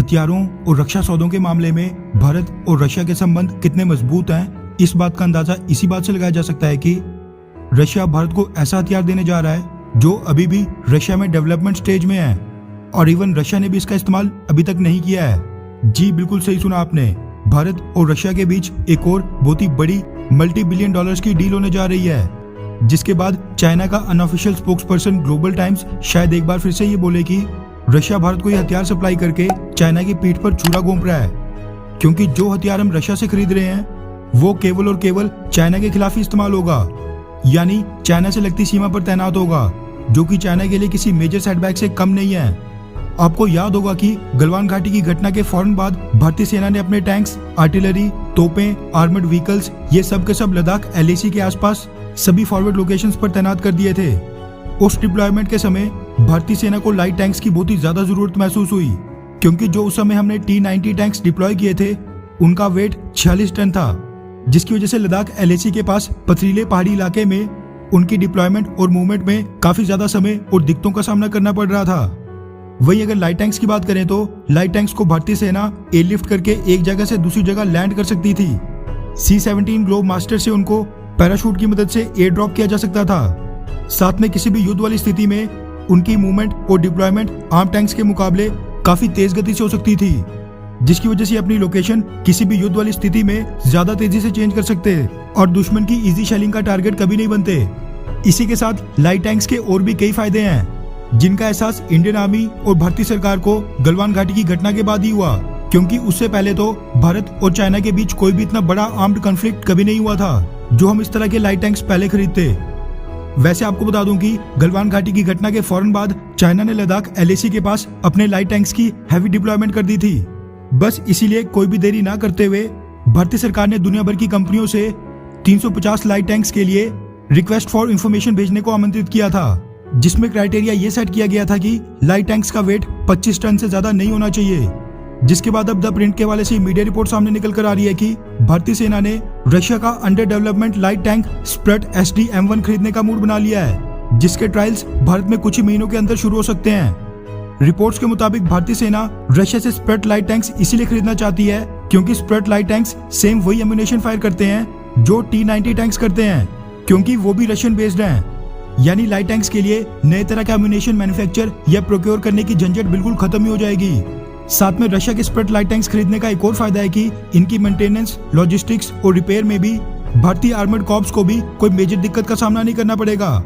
हथियारों और रक्षा सौदों के मामले में भारत और रशिया के संबंध कितने मजबूत हैं, इस बात का अंदाजा इसी बात से लगाया जा सकता है कि रशिया भारत को ऐसा हथियार देने जा रहा है जो अभी भी रशिया में डेवलपमेंट स्टेज में है और इवन रशिया ने भी इसका इस्तेमाल अभी तक नहीं किया है। जी बिल्कुल सही सुना आपने, भारत और रशिया के बीच एक और बहुत ही बड़ी मल्टी बिलियन डॉलर्स की डील होने जा रही है, जिसके बाद चाइना का अनऑफिशियल स्पोक्सपर्सन ग्लोबल टाइम्स शायद एक बार फिर से ये बोले कि रशिया भारत को ये हथियार सप्लाई करके चाइना की पीठ पर छुरा घोंप रहा है, क्योंकि जो हथियार हम रशिया से खरीद रहे हैं वो केवल और केवल चाइना के खिलाफ ही इस्तेमाल होगा, यानी चाइना से लगती सीमा पर तैनात होगा, जो कि चाइना के लिए किसी मेजर सेटबैक से कम नहीं है। आपको याद होगा कि गलवान घाटी की घटना के फौरन बाद भारतीय सेना ने अपने टैंक्स, आर्टिलरी, तोपें, आर्मर्ड व्हीकल्स ये सब के सब लद्दाख LAC के आसपास सभी फॉरवर्ड लोकेशंस पर तैनात कर दिए थे। उस डिप्लॉयमेंट के समय भारतीय सेना को लाइट टैंक्स की बहुत ही ज्यादा जरूरत महसूस हुई, क्योंकि जो उस समय हमने T-90 टैंक्स डिप्लॉय किए थे उनका वेट 46 टन था, जिसकी वजह से लद्दाख LAC के पास पथरीले पहाड़ी इलाके में उनकी डिप्लॉयमेंट और मूवमेंट में काफी ज्यादा समय और दिक्कतों का सामना करना पड़ रहा था। वही अगर लाइट टैंक्स की बात करें तो लाइट टैंक्स को भारतीय सेना एयरलिफ्ट करके एक जगह से दूसरी जगह लैंड कर सकती थी। C-17 ग्लोब मास्टर से उनको पैराशूट की मदद से एयर ड्रॉप किया जा सकता था। साथ में किसी भी युद्ध वाली स्थिति में उनकी मूवमेंट और डिप्लॉयमेंट आम टैंक्स के मुकाबले काफी तेज गति से हो सकती थी, जिसकी वजह से अपनी लोकेशन किसी भी युद्ध वाली स्थिति में ज्यादा तेजी से चेंज कर सकते और दुश्मन की इजी शेलिंग का टारगेट कभी नहीं बनते। इसी के साथ लाइट टैंक्स के और भी कई फायदे हैं, जिनका एहसास इंडियन आर्मी और भारतीय सरकार को गलवान घाटी की घटना के बाद ही हुआ, क्योंकि उससे पहले तो भारत और चाइना के बीच कोई भी इतना बड़ा आर्म्ड कॉन्फ्लिक्ट कभी नहीं हुआ था जो हम इस तरह के लाइट टैंक्स पहले खरीदते। वैसे आपको बता दूं कि गलवान घाटी की घटना के फौरन बाद चाइना ने लद्दाख LAC के पास अपने लाइट टैंक्स की हैवी डिप्लॉयमेंट कर दी थी। बस इसीलिए कोई भी देरी ना करते हुए भारतीय सरकार ने दुनिया भर की कंपनियों से 350 लाइट टैंक्स के लिए रिक्वेस्ट फॉर इंफॉर्मेशन भेजने को आमंत्रित किया था, जिसमें क्राइटेरिया ये सेट किया गया था कि लाइट टैंक्स का वेट 25 टन से ज्यादा नहीं होना चाहिए। जिसके बाद अब द प्रिंट के वाले से मीडिया रिपोर्ट सामने निकल कर आ रही है कि भारतीय सेना ने रशिया का under development light tank spread SD M1 खरीदने का मूड बना लिया है, जिसके ट्रायल्स भारत में कुछ ही महीनों के अंदर शुरू हो सकते हैं। रिपोर्ट्स के मुताबिक भारतीय सेना रशिया से स्प्रट लाइट टैंक्स इसीलिए खरीदना चाहती है क्योंकि स्प्रट लाइट टैंक्स सेम वही एम्यूनेशन फायर करते हैं जो T-90 टैंक्स करते हैं, क्योंकि वो भी रशियन बेस्ड हैं। यानी लाइट टैंक्स के लिए नए तरह का एम्यूनेशन मैन्युफैक्चर या प्रोक्योर करने की झंझट बिल्कुल खत्म ही हो जाएगी। साथ में रशिया के स्प्रट लाइट टैंक्स खरीदने का एक और फायदा है कि इनकी मेंटेनेंस, लॉजिस्टिक्स और रिपेयर में भी भारतीय आर्मर्ड कॉर्प्स को भी कोई मेजर दिक्कत का सामना नहीं करना पड़ेगा।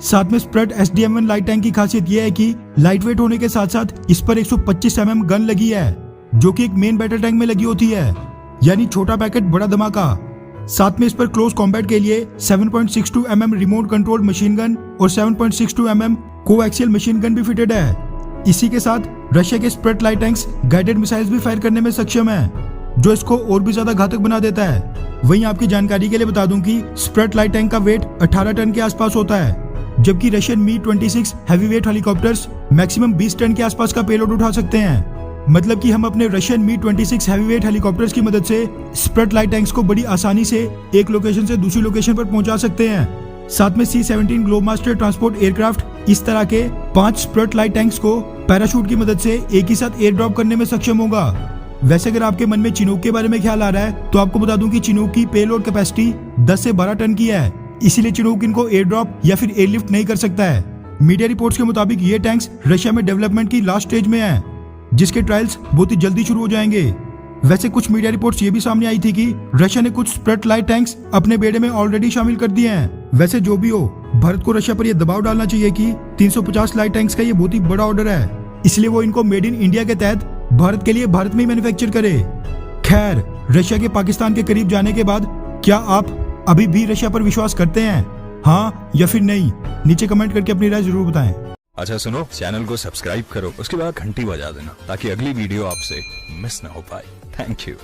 साथ में spread SD M1 light tank की खासियत यह है कि लाइट वेट होने के साथ साथ इस पर 125 mm गन लगी है, जो कि एक मेन बैटल टैंक में लगी होती है, यानी छोटा पैकेट बड़ा धमाका। साथ में इस पर क्लोज कॉम्बैट के लिए 7.62 mm remote controlled machine gun और 7.62 mm कोएक्सियल मशीन गन भी फिटेड है। इसी के साथ रशिया के spread light tanks guided missiles भी फायर करने में सक्षम है, जो इसको और भी ज्यादा घातक बना देता है। वहीं आपकी जानकारी के लिए बता दूं कि स्प्रट लाइट टैंक का वेट 18 टन के आसपास होता है, जबकि Russian Mi-26 heavyweight helicopters maximum 20 ton के आसपास का पेलोड उठा सकते हैं। मतलब कि हम अपने रशियन Mi-26 हैवीवेट हेलीकॉप्टर्स की मदद से स्प्रट लाइट टैंक्स को बड़ी आसानी से एक लोकेशन से दूसरी लोकेशन पर पहुंचा सकते हैं। साथ में C-17 globe master transport aircraft इस तरह के 5 स्प्रट लाइट टैंक्स को पैराशूट की मदद से एक ही साथ एयर ड्रॉप करने में सक्षम होगा। वैसे अगर आपके मन में चिनूक के बारे में ख्याल आ रहा है तो आपको बता दूं कि चिनूक की पेलोड कैपेसिटी 10 से 12 टन की है, इसीलिए चिनूक इनको एयर ड्रॉप या फिर एयरलिफ्ट नहीं कर सकता है। मीडिया रिपोर्ट्स के मुताबिक ये टैंक्स रशिया में डेवलपमेंट की लास्ट स्टेज में है, जिसके ट्रायल्स बहुत ही जल्दी शुरू हो जाएंगे। वैसे कुछ मीडिया रिपोर्ट्स ये भी सामने आई थी कि रशिया ने कुछ स्प्रट लाइट टैंक्स अपने बेड़े में ऑलरेडी शामिल कर दिए हैं। वैसे जो भी हो, भारत को रशिया पर यह दबाव डालना चाहिए कि 350 लाइट टैंक्स का ये बहुत ही बड़ा ऑर्डर है, इसलिए वो इनको मेड इन इंडिया के तहत भारत के लिए भारत में ही मैन्युफैक्चर करे। खैर, रशिया के पाकिस्तान के करीब जाने के बाद क्या आप अभी भी रशिया पर विश्वास करते हैं, हाँ या फिर नहीं? नीचे कमेंट करके अपनी राय जरूर बताएं। अच्छा सुनो, चैनल को सब्सक्राइब करो, उसके बाद घंटी बजा देना ताकि अगली वीडियो आपसे मिस ना हो पाए। Thank you.